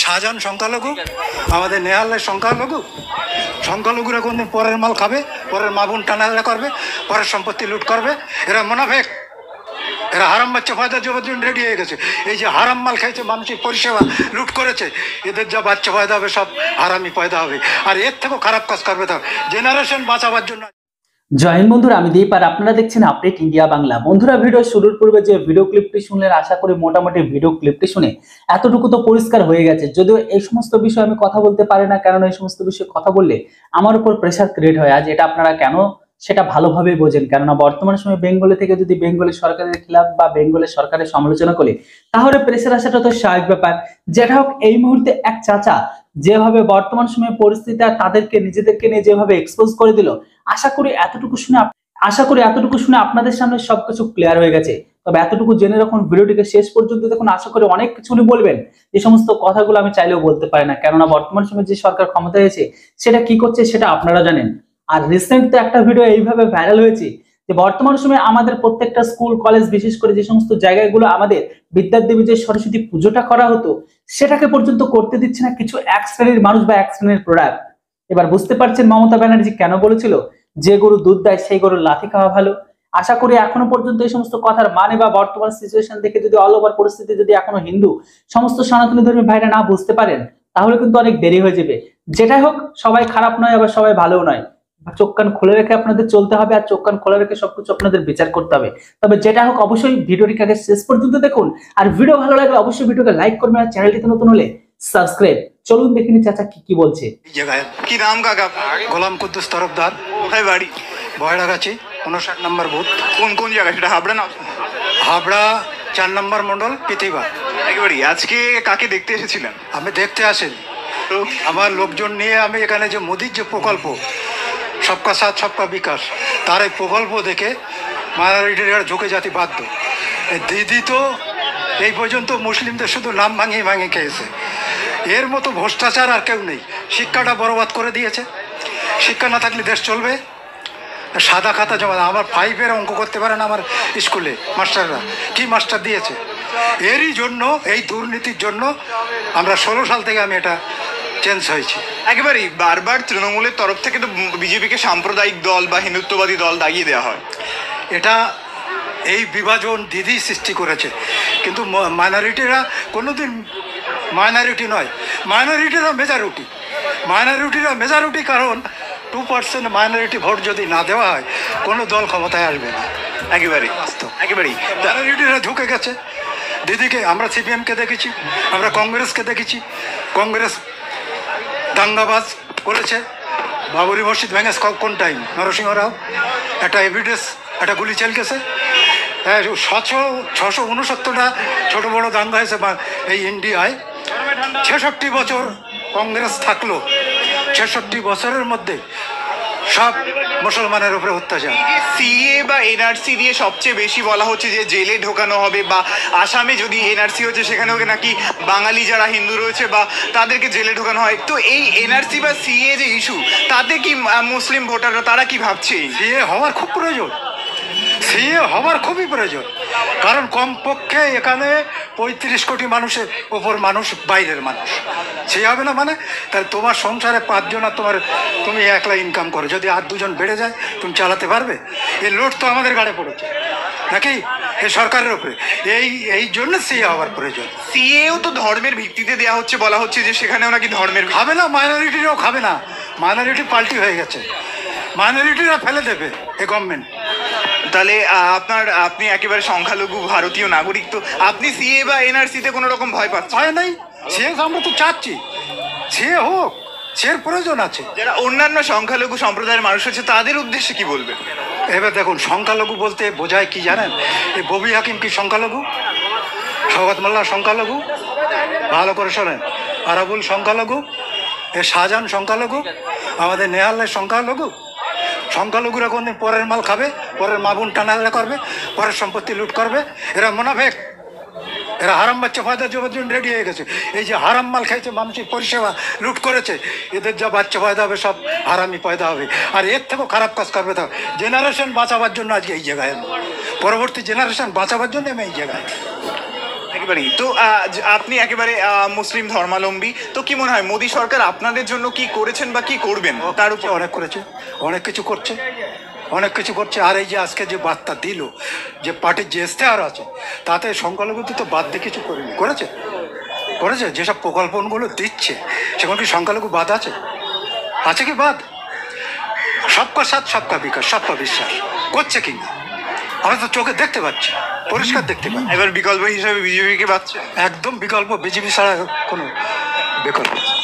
শাহজাহান সংখ্যালঘু, আমাদের নেহালের সংখ্যালঘু। সংখ্যালঘুরা কোনদিন পরের মাল খাবে, পরের মা বোন টানাটানা করবে, পরের সম্পত্তি লুট করবে। এরা মুনাফেক, এরা হারাম বাচ্চা পয়দা জন্য রেডি হয়ে গেছে। এই যে হারাম মাল খাইছে, মানুষের পরিষেবা লুট করেছে, এদের যা বাচ্চা পয়দা হবে সব হারামি পয়দা হবে। আর এর থেকেও খারাপ কাজ করবে, তার জেনারেশন বাঁচাবার জন্য। জয়েন বন্ধুরা, আমি দীপ আর আপনারা দেখছেন আপডেট ইন্ডিয়া বাংলা। বন্ধুরা, ভিডিও শুরুর পূর্বে যে ভিডিও ক্লিপটি শুনলেন, আশা করি মোটামুটি ভিডিও ক্লিপটি শুনে এতটুকু তো পরিষ্কার হয়ে গেছে। যদিও এই সমস্ত বিষয়ে আমি কথা বলতে পারি না, কারণ এই সমস্ত বিষয়ে কথা বললে আমার উপর প্রেশার ক্রিয়েট হয়। আজ এটা আপনারা কেন সেটা ভালোভাবে বোঝেন, কেননা বর্তমান সময়ে বেঙ্গলি থেকে যদি বেঙ্গলি সরকারের খিলাফ বা বেঙ্গলি সরকারের সমালোচনা করে, তাহলে প্রেশার আসাটা তো স্বাভাবিক ব্যাপার। যেটা হোক, এই মুহূর্তে এক চাচা যেভাবে বর্তমান সময়ে পরিস্থিতি আর তাদেরকে নিজেদেরকে নিয়ে যেভাবে এক্সপোজ করে দিল, আশা করি এতটুকু শুনে আপনাদের সামনে সবকিছু ক্লিয়ার হয়ে গেছে। তবে এতটুকু জেনে রাখুন, ভিডিওটিকে শেষ পর্যন্ত দেখুন। আশা করি অনেক কিছু উনি বলবেন, যে সমস্ত কথাগুলো আমি চাইলেও বলতে পারি না, কেননা বর্তমান সময়ে যে সরকার ক্ষমতায় এসেছে সেটা কি করছে সেটা আপনারা জানেন। আর রিসেন্ট তো একটা ভিডিও এইভাবে ভাইরাল হয়েছে যে বর্তমান সময়ে আমাদের প্রত্যেকটা স্কুল কলেজ, বিশেষ করে যে সমস্ত জায়গাগুলো আমাদের বিদ্যাদেবী যে সরস্বতী পুজোটা করা হতো, সেটাকে পর্যন্ত করতে দিচ্ছে না কিছু এক শ্রেণীর মানুষ বা এক শ্রেণীর প্রোডাক্ট। এবার বুঝতে পারছেন মমতা ব্যানার্জি কেন বলেছিল যে গরু দুধ দেয় সেই গরুর লাথি খাওয়া ভালো। আশা করি এখনো পর্যন্ত এই সমস্ত কথার মানে বা বর্তমান সিচুয়েশন দেখে যদি অল ওভার পরিস্থিতি যদি এখনো হিন্দু সমস্ত সনাতনী ধর্মী ভাইরা না বুঝতে পারেন, তাহলে কিন্তু অনেক দেরি হয়ে যাবে। যেটাই হোক, সবাই খারাপ নয়, আবার সবাই ভালো নয়। চোখ কান খুলে রেখে আপনাদের চলতে হবে, আর চোখ কান খোলা রেখে সবকিছু আপনাদের বিচার করতে হবে। তবে যেটা হোক, অবশ্যই ভিডিওটিকে আগে শেষ পর্যন্ত দেখুন। আর ভিডিও ভালো লাগলে অবশ্যই ভিডিওকে লাইক করবেন, আর চ্যানেলটিতে নতুন হলে সাবস্ক্রাইব। চলুন দেখিনি চাচা কি বলছে। কি নাম কাকা? গোলাম কুদ্দুস তরফদার। কোথায় বাড়ি? বয়রাগাছি, 59 নম্বর বুথ। কোন জায়গা সেটা? হাবড়া না? হাবড়া 4 নম্বর মন্ডল, পিতিবা। একেবারেই। আজকে কাকে দেখতে এসেছিলেন? আমি দেখতে আসিনি, তো আমার লোকজন নিয়ে আমি এখানে যে মোদির যে প্রকল্প সবকা সাথ সবকা বিকাশ, তার এই প্রকল্প দেখে মাইনরিটিরা ঝুঁকে জাতি বাধ্য। দিদি তো এই পর্যন্ত মুসলিমদের শুধু নাম ভাঙিয়ে ভাঙিয়ে খেয়েছে। এর মতো ভ্রষ্টাচার আর কেউ নেই। শিক্ষাটা বরবাদ করে দিয়েছে। শিক্ষা না থাকলে দেশ চলবে? সাদা খাতা জমা, আমার 5-এর অঙ্ক করতে পারে না আমার স্কুলে মাস্টাররা। কি মাস্টার দিয়েছে? এরই জন্য, এই দুর্নীতির জন্য আমরা 16 সাল থেকে আমি এটা চেঞ্জ হয়েছি। একেবারেই বারবার তৃণমূলের তরফ থেকে তো বিজেপিকে সাম্প্রদায়িক দল বা হিন্দুত্ববাদী দল দাগিয়ে দেওয়া হয়। এটা এই বিভাজন দিদি সৃষ্টি করেছে, কিন্তু মাইনরিটিরা কোনোদিন মাইনরিটি নয়। মাইনরিটিরা মেজরিটি, কারণ 2% মাইনরিটি ভোট যদি না দেওয়া হয় কোনো দল ক্ষমতায় আসবে না। একেবারেই বাস্তব। একেবারেই মাইনরিটিরা ঝুঁকে গেছে দিদিকে। আমরা সিপিএমকে দেখেছি, আমরা কংগ্রেসকে দেখেছি। কংগ্রেস দাঙ্গাবাজ করেছে, বাবরি মসজিদ ভেঙে কোন টাইম নরসিংহ রাও একটা এভিডেন্স, একটা গুলি চলকেছে। 669টা ছোট বড় দাঙ্গা হয়েছে এই ইন্ডিয়ায়। 66 বছর কংগ্রেস থাকলো, 66 বছরের মধ্যে সব মুসলমানের উপরে অত্যাচার। সিএ বা এনআরসি দিয়ে সবচেয়ে বেশি বলা হচ্ছে যে জেলে ঢোকানো হবে, বা আসামে যদি এনআরসি হচ্ছে সেখানেও নাকি বাঙালি যারা হিন্দু রয়েছে বা তাদেরকে জেলে ঢোকানো হয়। তো এই এনআরসি বা সিএ যে ইস্যু, তাতে কি মুসলিম ভোটাররা তারা কি ভাবছে? সিএ হওয়ার খুব প্রয়োজন, সিএ হওয়ার খুবই প্রয়োজন। কারণ কমপক্ষে এখানে 35 কোটি মানুষের ওপর মানুষ বাইরের মানুষ। সে হবে না মানে? তাহলে তোমার সংসারে 5 জন, আর তুমি একলা ইনকাম করো, যদি আর 2 জন বেড়ে যায় তুমি চালাতে পারবে? এই লোড তো আমাদের গাড়ে পড়েছে নাকি এই সরকারের উপরে। এই জন্য সিএ হওয়ার প্রয়োজন। সিএও তো ধর্মের ভিত্তিতে দেওয়া হচ্ছে, বলা হচ্ছে যে সেখানেও নাকি ধর্মের খাবে না, মাইনরিটিরাও খাবে না। মাইনরিটি পাল্টি হয়ে গেছে, মাইনরিটিরা ফেলে দেবে এই গভর্নমেন্ট। তাহলে আপনি একেবারে সংখ্যালঘু ভারতীয় নাগরিক, তো আপনি সিএ বা এনআরসিতে কোনো রকম ভয় পাচ্ছেন? ভয় নেই, সিএ আমরা তো চাচ্ছি, সিএ হোক, সিএর প্রয়োজন আছে। যারা অন্যান্য সংখ্যালঘু সম্প্রদায়ের মানুষ আছে তাদের উদ্দেশ্যে কি বলবেন? এবার দেখুন, সংখ্যালঘু বলতে বোঝায় কি জানেন? এই ববি হাকিম কি সংখ্যালঘু? শওকত মোল্লা সংখ্যালঘু? ভালো করে শোনেন। আরাবুল সংখ্যালঘু, এ শাহজাহান সংখ্যালঘু, আমাদের নেহালের সংখ্যালঘু। সংখ্যালঘুরা কোনদিন পরের মাল খাবে, পরের মা বোন টানাটানা করবে, পরের সম্পত্তি লুট করবে। এরা মুনাফেক, এরা হারাম বাচ্চা পয়দা জন্য রেডি হয়ে গেছে। এই যে হারাম মাল খাইছে, মানুষের পরিষেবা লুট করেছে, এদের যা বাচ্চা পয়দা হবে সব হারামি পয়দা হবে। আর এর থেকেও খারাপ কাজ করবে, তার জেনারেশন বাঁচাবার জন্য আজকে এই জায়গায়, পরবর্তী জেনারেশন বাঁচাবার জন্য আমি এই জায়গায়। একেবারেই তো আপনি একেবারে মুসলিম ধর্মাবলম্বী, তো কি মনে হয় মোদী সরকার আপনাদের জন্য কি করেছেন বা কি করবেন তার উপর? অনেক করেছে, অনেক কিছু করছে, অনেক কিছু করছে। আর এই যে আজকে যে বার্তা দিল, যে পার্টির যে ইশতেহার আছে, তাতে সংখ্যালঘুদের তো বাদ দিয়ে কিছু করেনি, করেছে করেছে যেসব প্রকল্পগুলো দিচ্ছে, সেগুলো কি সংখ্যালঘু বাদ আছে? আছে কি বাদ? সবকা সাথ সবকা বিকাশ, সবকা বিশ্বাস করছে কি না আমরা তো চোখে দেখতে পাচ্ছি, পরিষ্কার দেখতে পাচ্ছি। এবার বিকল্প হিসাবে বিজেপিকে পাচ্ছে। একদম বিকল্প, বিজেপি ছাড়া কোনো বিকল্প নেই।